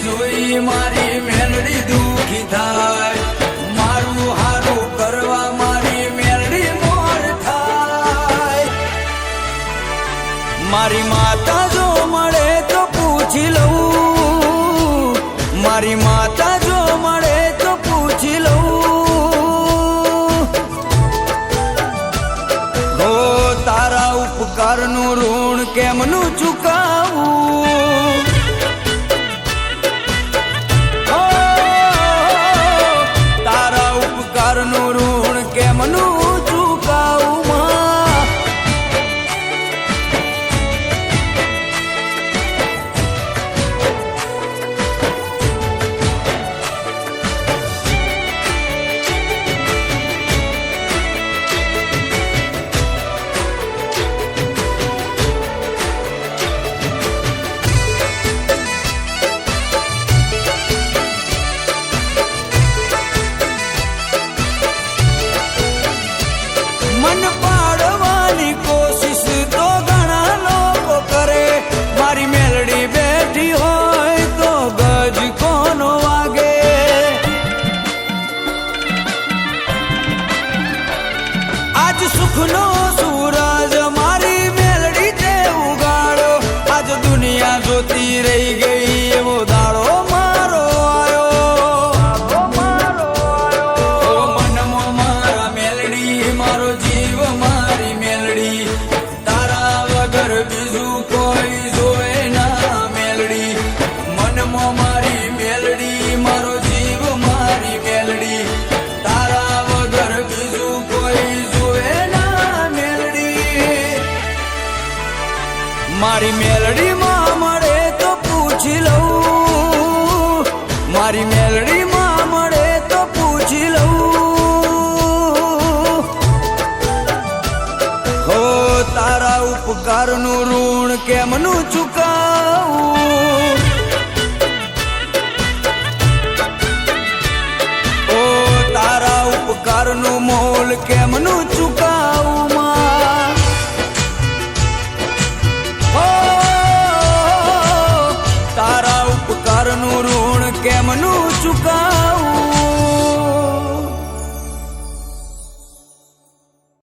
જોઈ મારી મેલડી દુખી થાય, મારું હારું કરવા મારી મેલડી મોર થાય. મારી માતા જો મળે તો પૂછી લઉં, મારી માતા જો મળે તો પૂછી લઉં. હો તારા ઉપકારનું ઋણ કેમનું ચૂકાવું, તારા ઉપકારનું ઋણ કેમનું ચૂકાવું. મન પાડવાની કોશિશ તો ઘણા લોકો કરે, મારી મેલડી બેઠી હોય તો ગજ કોનો વાગે. આજ સુખનો સૂરજ મારી મેલડી તે ઉગાડ્યો, આજ દુનિયા જોતી રહી ગઈ એવો દાડો મારો આવ્યો. મનમાં મારા મેલડી મારો જીવ મારી મેલડી, તારા વગર બીજું કોઈ જોવે ના મેલડી. મનમાં મારી મેલડી મારો જીવ મારી મેલડી, તારા વગર બીજું કોઈ જોવે ના મેલડી. મારી મેલડી માં મળે તો પૂછી લઉં, મારી મેલડી માં મળે તો પૂછી લઉં. હો તારા ઉપકારનું ઋણ કેમનું ચૂકાવું, ઓ તારા ઉપકારનું મોલ કેમનું ચૂકાવું. હો તારા ઉપકારનું ઋણ કેમનું ચૂકાવું.